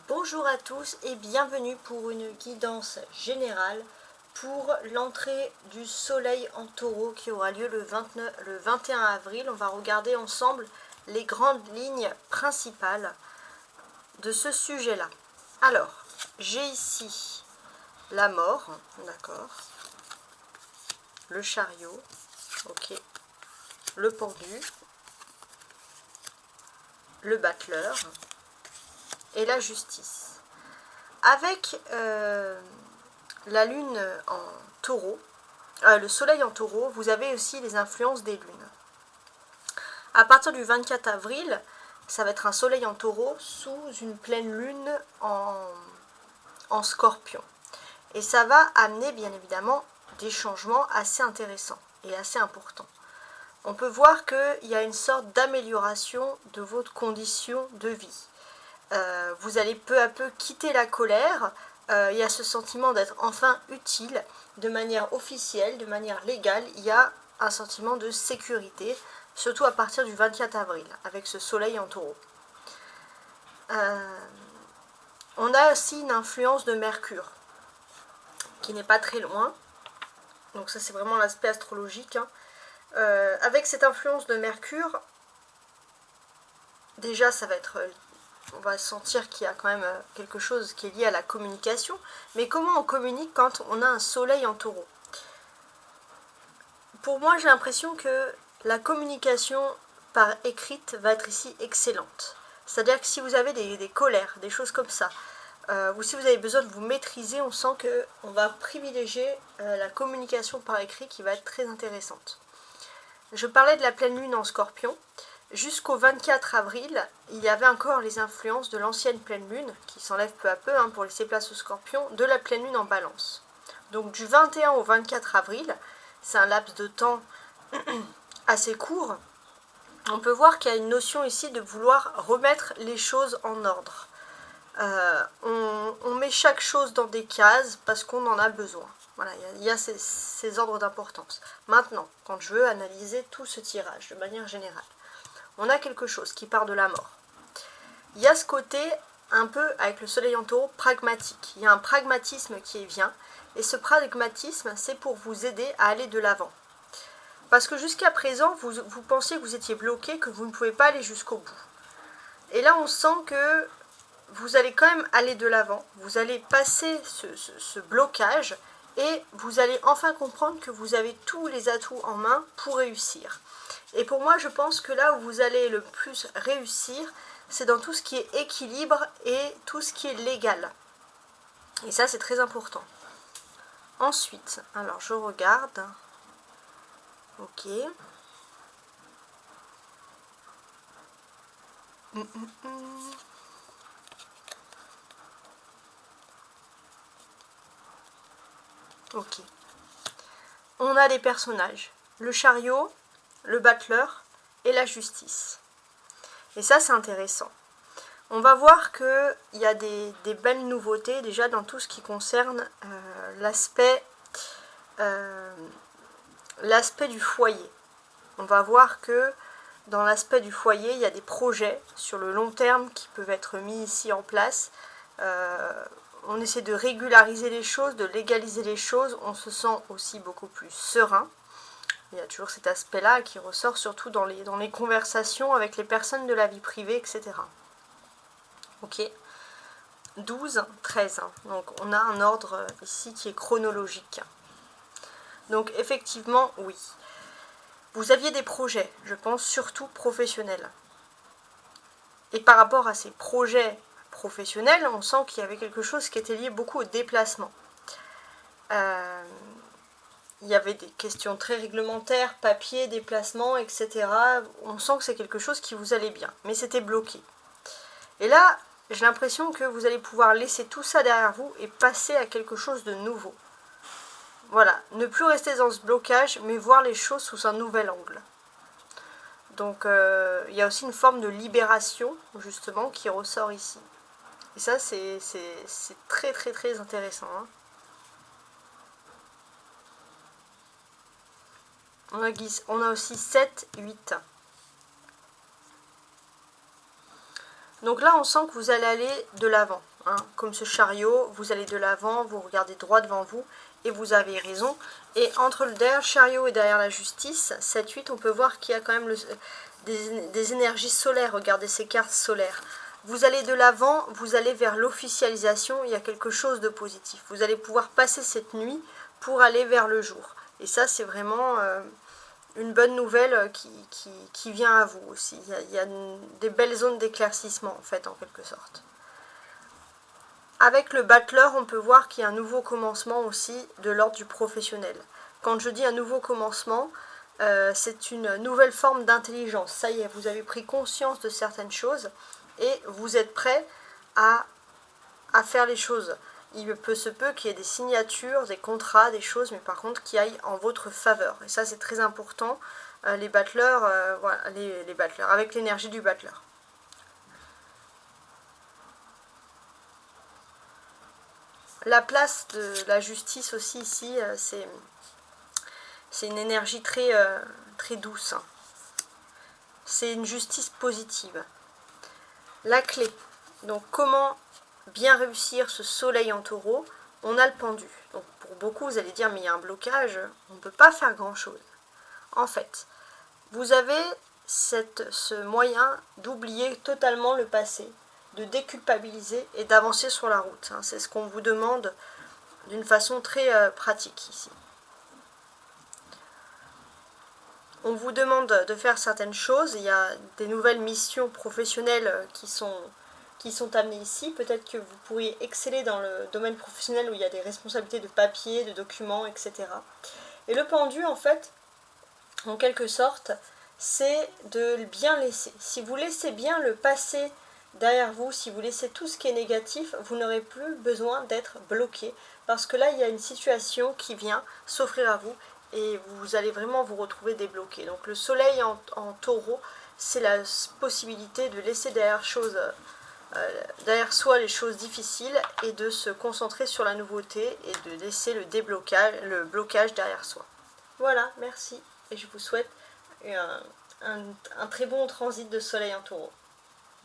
Bonjour à tous et bienvenue pour une guidance générale pour l'entrée du soleil en taureau qui aura lieu le 21 avril. On va regarder ensemble les grandes lignes principales de ce sujet-là. Alors, j'ai ici la mort, d'accord, le chariot, ok, le pendu, le battleur et la justice. Avec la lune en taureau, le soleil en taureau, vous avez aussi les influences des lunes. À partir du 24 avril, ça va être un soleil en taureau sous une pleine lune en scorpion. Et ça va amener bien évidemment des changements assez intéressants et assez importants. On peut voir qu'il y a une sorte d'amélioration de votre condition de vie. Vous allez peu à peu quitter la colère. Il y a ce sentiment d'être enfin utile de manière officielle, de manière légale. Il y a un sentiment de sécurité, surtout à partir du 24 avril, avec ce soleil en taureau. On a aussi une influence de Mercure, qui n'est pas très loin. Donc ça, c'est vraiment l'aspect astrologique. Avec cette influence de Mercure, déjà, ça va être... on va sentir qu'il y a quand même quelque chose qui est lié à la communication. Mais comment on communique quand on a un soleil en taureau? Pour moi, j'ai l'impression que la communication par écrite va être ici excellente. C'est-à-dire que si vous avez des colères, des choses comme ça, ou si vous avez besoin de vous maîtriser, on sent qu'on va privilégier la communication par écrit qui va être très intéressante. Je parlais de la pleine lune en scorpion. Jusqu'au 24 avril, il y avait encore les influences de l'ancienne pleine lune, qui s'enlève peu à peu pour laisser place au scorpion, de la pleine lune en balance. Donc du 21 au 24 avril, c'est un laps de temps assez court. On peut voir qu'il y a une notion ici de vouloir remettre les choses en ordre. On met chaque chose dans des cases parce qu'on en a besoin. Voilà, il y a ces ordres d'importance. Maintenant, quand je veux analyser tout ce tirage de manière générale, on a quelque chose qui part de la mort. Il y a ce côté un peu, avec le soleil en taureau, pragmatique. Il y a un pragmatisme qui vient, et ce pragmatisme, c'est pour vous aider à aller de l'avant. Parce que jusqu'à présent, vous pensiez que vous étiez bloqué, que vous ne pouvez pas aller jusqu'au bout. Et là, on sent que vous allez quand même aller de l'avant, vous allez passer ce blocage, et vous allez enfin comprendre que vous avez tous les atouts en main pour réussir. Et pour moi, je pense que là où vous allez le plus réussir, c'est dans tout ce qui est équilibre et tout ce qui est légal. Et ça, c'est très important. Ensuite, alors je regarde. Ok. Ok. On a des personnages. Le chariot, le battleur et la justice. Et ça, c'est intéressant. On va voir qu'il y a des belles nouveautés déjà dans tout ce qui concerne l'aspect du foyer. On va voir que dans l'aspect du foyer, il y a des projets sur le long terme qui peuvent être mis ici en place. On essaie de régulariser les choses, de légaliser les choses. On se sent aussi beaucoup plus serein. Il y a toujours cet aspect-là qui ressort surtout dans les conversations avec les personnes de la vie privée, etc. Ok. 12, 13. Donc on a un ordre ici qui est chronologique. Donc effectivement, oui. Vous aviez des projets, je pense, surtout professionnels. Et par rapport à ces projets professionnels, on sent qu'il y avait quelque chose qui était lié beaucoup au déplacement. Il y avait des questions très réglementaires, papier, déplacement, etc. On sent que c'est quelque chose qui vous allait bien, mais c'était bloqué. Et là, j'ai l'impression que vous allez pouvoir laisser tout ça derrière vous et passer à quelque chose de nouveau. Voilà, ne plus rester dans ce blocage, mais voir les choses sous un nouvel angle. Donc, il y a aussi une forme de libération, justement, qui ressort ici. Et ça, c'est très, très, très intéressant. On a aussi 7, 8. Donc là, on sent que vous allez aller de l'avant. hein, comme ce chariot, vous allez de l'avant, vous regardez droit devant vous, et vous avez raison. Et entre derrière le chariot et derrière la justice, 7-8, on peut voir qu'il y a quand même des énergies solaires. Regardez ces cartes solaires. Vous allez de l'avant, vous allez vers l'officialisation, il y a quelque chose de positif. Vous allez pouvoir passer cette nuit pour aller vers le jour. Et ça, c'est vraiment une bonne nouvelle qui vient à vous aussi. Il y a des belles zones d'éclaircissement, en fait, en quelque sorte. Avec le battleur, on peut voir qu'il y a un nouveau commencement aussi de l'ordre du professionnel. Quand je dis un nouveau commencement, c'est une nouvelle forme d'intelligence. Ça y est, vous avez pris conscience de certaines choses et vous êtes prêt à faire les choses. Il se peut qu'il y ait des signatures, des contrats, des choses, mais par contre qui aillent en votre faveur. Et ça, c'est très important. Les battleurs, voilà, les battleurs, avec l'énergie du battleur. La place de la justice aussi ici, c'est une énergie très, très douce. Hein. C'est une justice positive. La clé. Donc comment bien réussir ce soleil en taureau? On a le pendu. Donc pour beaucoup, vous allez dire, mais il y a un blocage, on ne peut pas faire grand-chose. En fait, vous avez ce moyen d'oublier totalement le passé, de déculpabiliser et d'avancer sur la route. Hein. C'est ce qu'on vous demande d'une façon très pratique ici. On vous demande de faire certaines choses, il y a des nouvelles missions professionnelles qui sont amenées ici. Peut-être que vous pourriez exceller dans le domaine professionnel où il y a des responsabilités de papier, de documents, etc. Et le pendu, en fait, en quelque sorte, c'est de bien laisser. Si vous laissez bien le passé derrière vous, si vous laissez tout ce qui est négatif, vous n'aurez plus besoin d'être bloqué. Parce que là, il y a une situation qui vient s'offrir à vous et vous allez vraiment vous retrouver débloqué. Donc le soleil en taureau, c'est la possibilité de laisser derrière soi les choses difficiles et de se concentrer sur la nouveauté et de laisser le blocage derrière soi. Voilà, merci et je vous souhaite un très bon transit de soleil en taureau.